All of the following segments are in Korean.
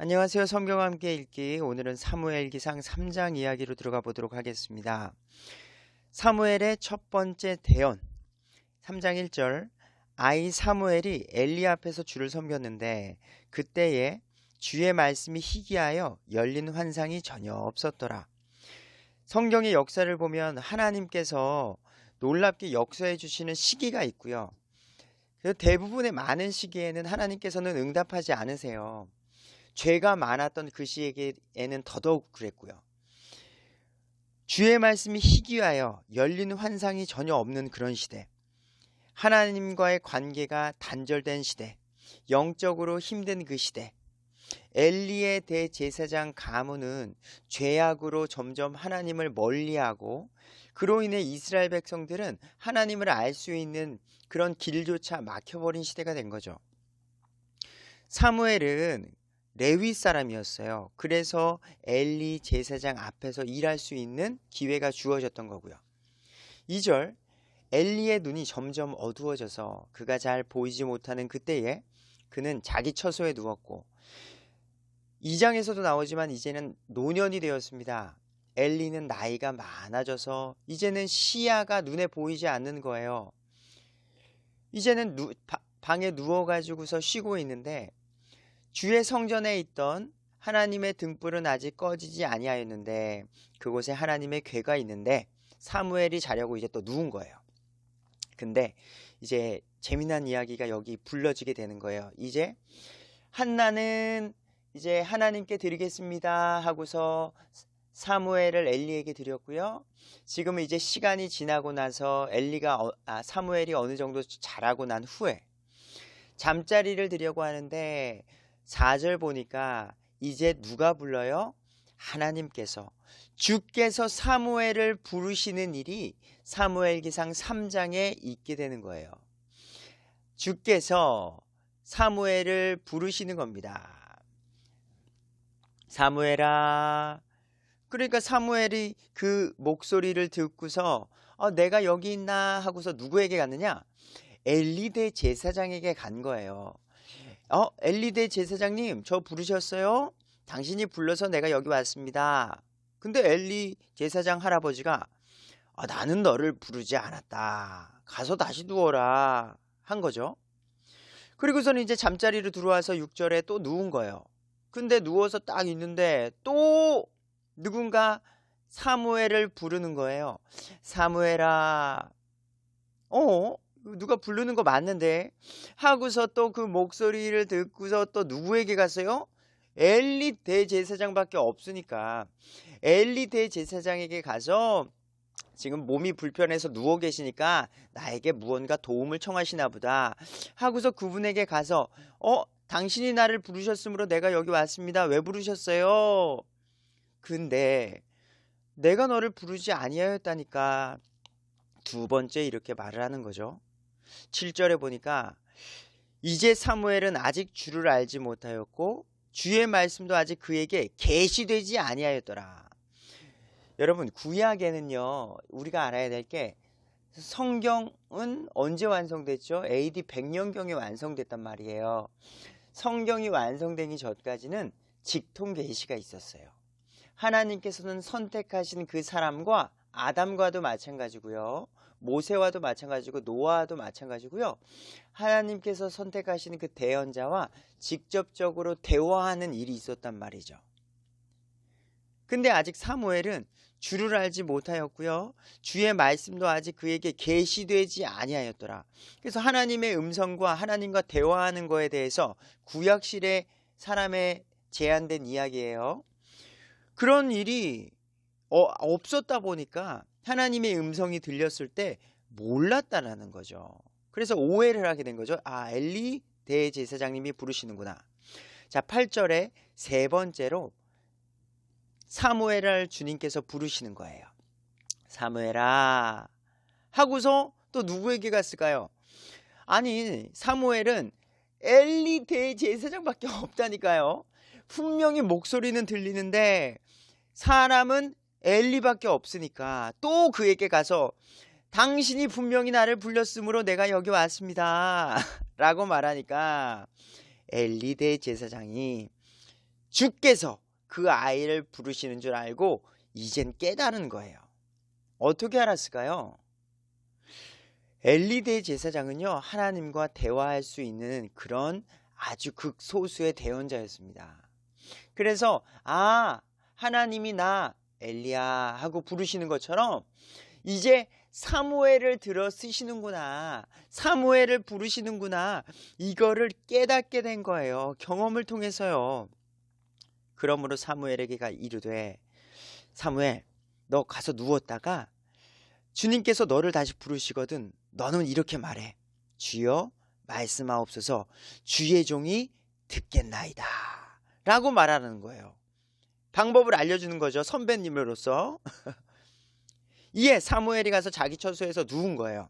안녕하세요. 성경과 함께 읽기. 오늘은 사무엘기상 3장 이야기로 들어가 보도록 하겠습니다. 사무엘의 첫 번째 대언. 3장 1절. 아이 사무엘이 엘리 앞에서 주를 섬겼는데 그때에 주의 말씀이 희귀하여 열린 환상이 전혀 없었더라. 성경의 역사를 보면 하나님께서 놀랍게 역사해 주시는 시기가 있고요. 대부분의 많은 시기에는 하나님께서는 응답하지 않으세요. 죄가 많았던 그 시기에는 더더욱 그랬고요. 주의 말씀이 희귀하여 열린 환상이 전혀 없는 그런 시대, 하나님과의 관계가 단절된 시대, 영적으로 힘든 그 시대, 엘리의 대제사장 가문은 죄악으로 점점 하나님을 멀리하고 그로 인해 이스라엘 백성들은 하나님을 알 수 있는 그런 길조차 막혀버린 시대가 된 거죠. 사무엘은 레위 사람이었어요. 그래서 엘리 제사장 앞에서 일할 수 있는 기회가 주어졌던 거고요. 2절, 엘리의 눈이 점점 어두워져서 그가 잘 보이지 못하는 그때에 그는 자기 처소에 누웠고, 2장에서도 나오지만 이제는 노년이 되었습니다. 엘리는 나이가 많아져서 이제는 시야가 눈에 보이지 않는 거예요. 이제는 방에 누워가지고서 쉬고 있는데 주의 성전에 있던 하나님의 등불은 아직 꺼지지 아니하였는데 그곳에 하나님의 궤가 있는데 사무엘이 자려고 이제 또 누운 거예요. 근데 이제 재미난 이야기가 여기 불러지게 되는 거예요. 이제 한나는 이제 하나님께 드리겠습니다 하고서 사무엘을 엘리에게 드렸고요. 지금은 이제 시간이 지나고 나서 사무엘이 어느 정도 자라고 난 후에 잠자리를 드려고 하는데 4절 보니까 이제 누가 불러요? 하나님께서, 주께서 사무엘을 부르시는 일이 사무엘기상 3장에 있게 되는 거예요. 주께서 사무엘을 부르시는 겁니다. 사무엘아. 그러니까 사무엘이 그 목소리를 듣고서 내가 여기 있나 하고서 누구에게 갔느냐? 엘리 대제사장에게 간 거예요. 엘리 대제사장님, 저 부르셨어요? 당신이 불러서 내가 여기 왔습니다. 근데 엘리 제사장 할아버지가 나는 너를 부르지 않았다. 가서 다시 누워라 한 거죠. 그리고서는 이제 잠자리로 들어와서 6절에 또 누운 거예요. 근데 누워서 딱 있는데 또 누군가 사무엘을 부르는 거예요. 사무엘아. 누가 부르는 거 맞는데 하고서 또 그 목소리를 듣고서 또 누구에게 갔어요? 엘리 대제사장밖에 없으니까 엘리 대제사장에게 가서 지금 몸이 불편해서 누워 계시니까 나에게 무언가 도움을 청하시나 보다 하고서 그분에게 가서 당신이 나를 부르셨으므로 내가 여기 왔습니다. 왜 부르셨어요? 근데 내가 너를 부르지 아니하였다니까 두 번째 이렇게 말을 하는 거죠. 7절에 보니까 이제 사무엘은 아직 주를 알지 못하였고 주의 말씀도 아직 그에게 계시되지 아니하였더라. 여러분, 구약에는요 우리가 알아야 될 게 성경은 언제 완성됐죠? AD 100년경에 완성됐단 말이에요. 성경이 완성되기 전까지는 직통 계시가 있었어요. 하나님께서는 선택하신 그 사람과 아담과도 마찬가지고요. 모세와도 마찬가지고 노아와도 마찬가지고요. 하나님께서 선택하시는 그 대언자와 직접적으로 대화하는 일이 있었단 말이죠. 근데 아직 사무엘은 주를 알지 못하였고요. 주의 말씀도 아직 그에게 계시되지 아니하였더라. 그래서 하나님의 음성과 하나님과 대화하는 거에 대해서 구약실의 사람의 제한된 이야기예요. 그런 일이 없었다 보니까 하나님의 음성이 들렸을 때 몰랐다라는 거죠. 그래서 오해를 하게 된 거죠. 엘리 대제사장님이 부르시는구나. 자, 8절에 세 번째로 사무엘을 주님께서 부르시는 거예요. 사무엘아 하고서 또 누구에게 갔을까요? 아니, 사무엘은 엘리 대제사장밖에 없다니까요. 분명히 목소리는 들리는데 사람은 엘리밖에 없으니까 또 그에게 가서 당신이 분명히 나를 불렀으므로 내가 여기 왔습니다 라고 말하니까 엘리 대제사장이 주께서 그 아이를 부르시는 줄 알고 이젠 깨달은 거예요. 어떻게 알았을까요? 엘리 대제사장은요, 하나님과 대화할 수 있는 그런 아주 극소수의 대언자였습니다. 그래서 하나님이 나 엘리야 하고 부르시는 것처럼 이제 사무엘을 들어 쓰시는구나, 사무엘을 부르시는구나, 이거를 깨닫게 된 거예요. 경험을 통해서요. 그러므로 사무엘에게가 이르되, 사무엘, 너 가서 누웠다가 주님께서 너를 다시 부르시거든 너는 이렇게 말해. 주여 말씀하옵소서, 주의 종이 듣겠나이다 라고 말하는 거예요. 방법을 알려주는 거죠, 선배님으로서. 이에 사무엘이 가서 자기 처소에서 누운 거예요.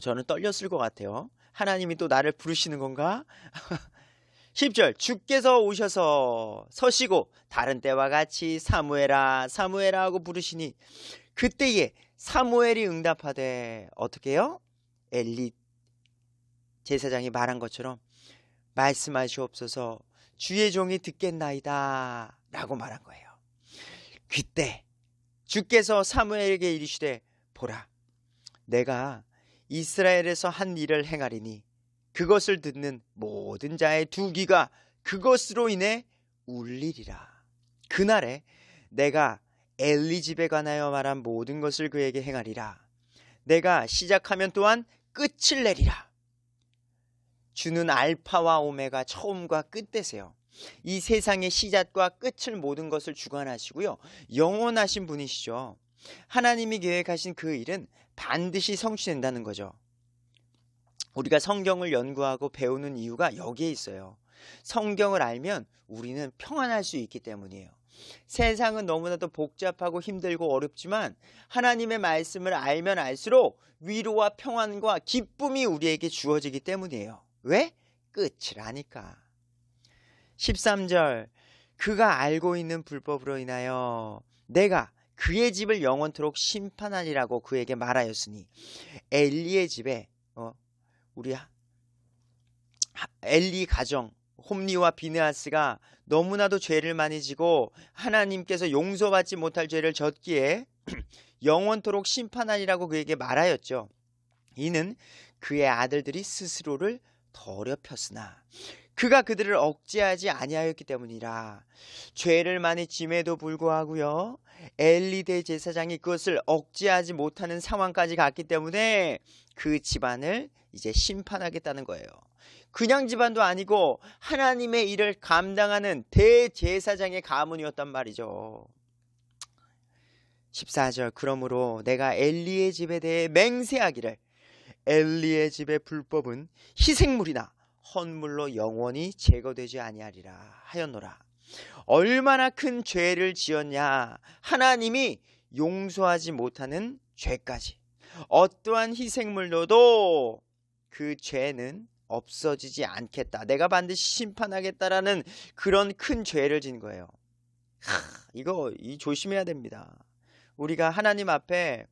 저는 떨렸을 것 같아요. 하나님이 또 나를 부르시는 건가? 10절, 주께서 오셔서 서시고 다른 때와 같이 사무엘아 사무엘아 하고 부르시니 그때에 사무엘이 응답하되, 어떻게 해요? 엘리 제사장이 말한 것처럼 말씀하시옵소서, 주의 종이 듣겠나이다 라고 말한 거예요. 그때 주께서 사무엘에게 이르시되, 보라, 내가 이스라엘에서 한 일을 행하리니 그것을 듣는 모든 자의 두 귀가 그것으로 인해 울리리라. 그날에 내가 엘리 집에 관하여 말한 모든 것을 그에게 행하리라. 내가 시작하면 또한 끝을 내리라. 주는 알파와 오메가, 처음과 끝되세요. 이 세상의 시작과 끝을 모든 것을 주관하시고요, 영원하신 분이시죠. 하나님이 계획하신 그 일은 반드시 성취된다는 거죠. 우리가 성경을 연구하고 배우는 이유가 여기에 있어요. 성경을 알면 우리는 평안할 수 있기 때문이에요. 세상은 너무나도 복잡하고 힘들고 어렵지만 하나님의 말씀을 알면 알수록 위로와 평안과 기쁨이 우리에게 주어지기 때문이에요. 왜? 끝을 아니까. 13절, 그가 알고 있는 불법으로 인하여 내가 그의 집을 영원토록 심판하리라고 그에게 말하였으니, 엘리의 집에 우리 엘리 가정 홈리와 비느하스가 너무나도 죄를 많이 지고 하나님께서 용서받지 못할 죄를 졌기에 영원토록 심판하리라고 그에게 말하였죠. 이는 그의 아들들이 스스로를 더럽혔으나 그가 그들을 억제하지 아니하였기 때문이라. 죄를 많이 짐에도 불구하고요, 엘리 대제사장이 그것을 억제하지 못하는 상황까지 갔기 때문에 그 집안을 이제 심판하겠다는 거예요. 그냥 집안도 아니고 하나님의 일을 감당하는 대제사장의 가문이었단 말이죠. 14절, 그러므로 내가 엘리의 집에 대해 맹세하기를, 엘리의 집의 불법은 희생물이나 헌물로 영원히 제거되지 아니하리라 하였노라. 얼마나 큰 죄를 지었냐. 하나님이 용서하지 못하는 죄까지, 어떠한 희생물로도 그 죄는 없어지지 않겠다, 내가 반드시 심판하겠다라는 그런 큰 죄를 진 거예요. 이거 조심해야 됩니다. 우리가 하나님 앞에,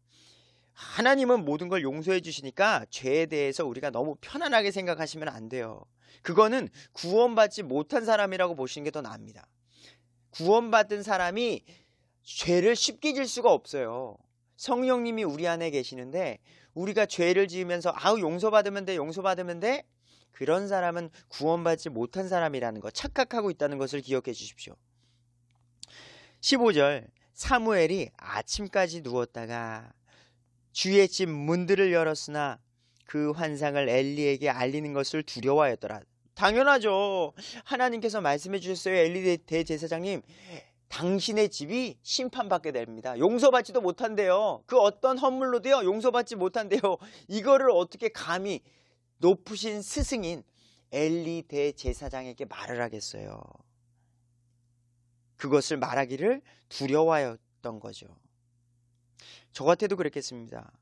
하나님은 모든 걸 용서해 주시니까 죄에 대해서 우리가 너무 편안하게 생각하시면 안 돼요. 그거는 구원받지 못한 사람이라고 보시는 게 더 나습니다. 구원받은 사람이 죄를 쉽게 질 수가 없어요. 성령님이 우리 안에 계시는데 우리가 죄를 지으면서 용서받으면 돼, 용서받으면 돼, 그런 사람은 구원받지 못한 사람이라는 거, 착각하고 있다는 것을 기억해 주십시오. 15절, 사무엘이 아침까지 누웠다가 주의 집 문들을 열었으나 그 환상을 엘리에게 알리는 것을 두려워하였더라. 당연하죠. 하나님께서 말씀해 주셨어요. 엘리 대제사장님, 당신의 집이 심판받게 됩니다. 용서받지도 못한대요. 그 어떤 헌물로도요, 용서받지 못한대요. 이거를 어떻게 감히 높으신 스승인 엘리 대제사장에게 말을 하겠어요. 그것을 말하기를 두려워하였던 거죠. 저 같아도 그랬겠습니다.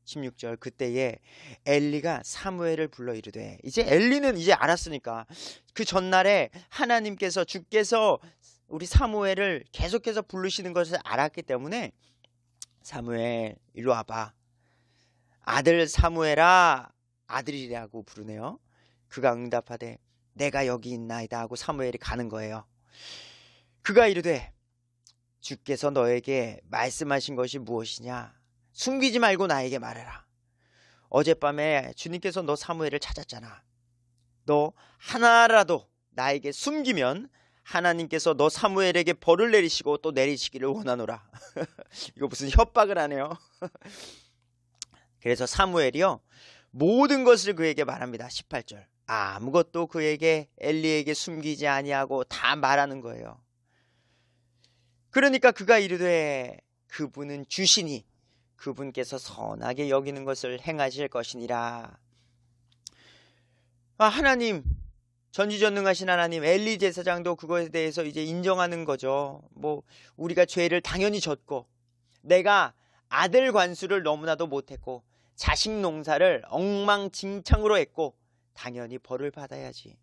16절, 그때에 엘리가 사무엘을 불러 이르되, 이제 엘리는 이제 알았으니까, 그 전날에 하나님께서, 주께서 우리 사무엘을 계속해서 부르시는 것을 알았기 때문에, 사무엘 일로 와봐, 아들 사무엘아, 아들이라고 부르네요. 그가 응답하되 내가 여기 있나이다 하고 사무엘이 가는 거예요. 그가 이르되 주께서 너에게 말씀하신 것이 무엇이냐? 숨기지 말고 나에게 말해라. 어젯밤에 주님께서 너 사무엘을 찾았잖아. 너 하나라도 나에게 숨기면 하나님께서 너 사무엘에게 벌을 내리시고 또 내리시기를 원하노라. 이거 무슨 협박을 하네요. 그래서 사무엘이요 모든 것을 그에게 말합니다. 18절. 아무것도 그에게 엘리에게 숨기지 아니하고 다 말하는 거예요. 그러니까 그가 이르되 그분은 주시니 그분께서 선하게 여기는 것을 행하실 것이니라. 하나님, 전지전능하신 하나님, 엘리 제사장도 그것에 대해서 이제 인정하는 거죠. 우리가 죄를 당연히 졌고 내가 아들 관수를 너무나도 못했고 자식 농사를 엉망진창으로 했고 당연히 벌을 받아야지.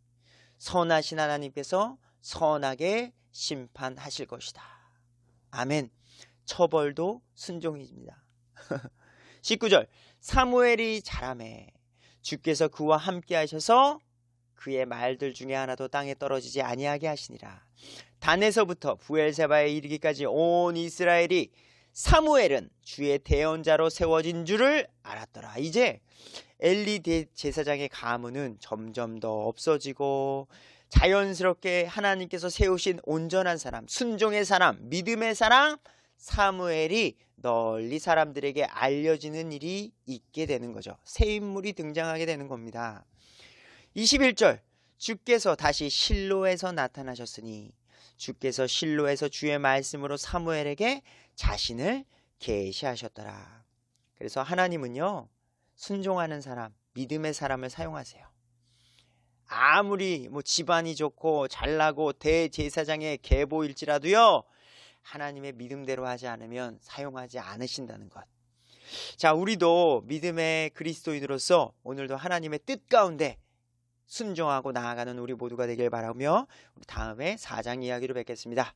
선하신 하나님께서 선하게 심판하실 것이다. 아멘. 처벌도 순종입니다. 19절. 사무엘이 자라매 주께서 그와 함께 하셔서 그의 말들 중에 하나도 땅에 떨어지지 아니하게 하시니라. 단에서부터 부엘세바에 이르기까지 온 이스라엘이 사무엘은 주의 대언자로 세워진 줄을 알았더라. 이제 엘리 제사장의 가문은 점점 더 없어지고 자연스럽게 하나님께서 세우신 온전한 사람, 순종의 사람, 믿음의 사람 사무엘이 널리 사람들에게 알려지는 일이 있게 되는 거죠. 새 인물이 등장하게 되는 겁니다. 21절. 주께서 다시 실로에서 나타나셨으니 주께서 실로에서 주의 말씀으로 사무엘에게 자신을 계시하셨더라. 그래서 하나님은요 순종하는 사람, 믿음의 사람을 사용하세요. 아무리 집안이 좋고 잘나고 대제사장의 계보일지라도요 하나님의 믿음대로 하지 않으면 사용하지 않으신다는 것. 자, 우리도 믿음의 그리스도인으로서 오늘도 하나님의 뜻 가운데 순종하고 나아가는 우리 모두가 되길 바라며 우리 다음에 4장 이야기로 뵙겠습니다.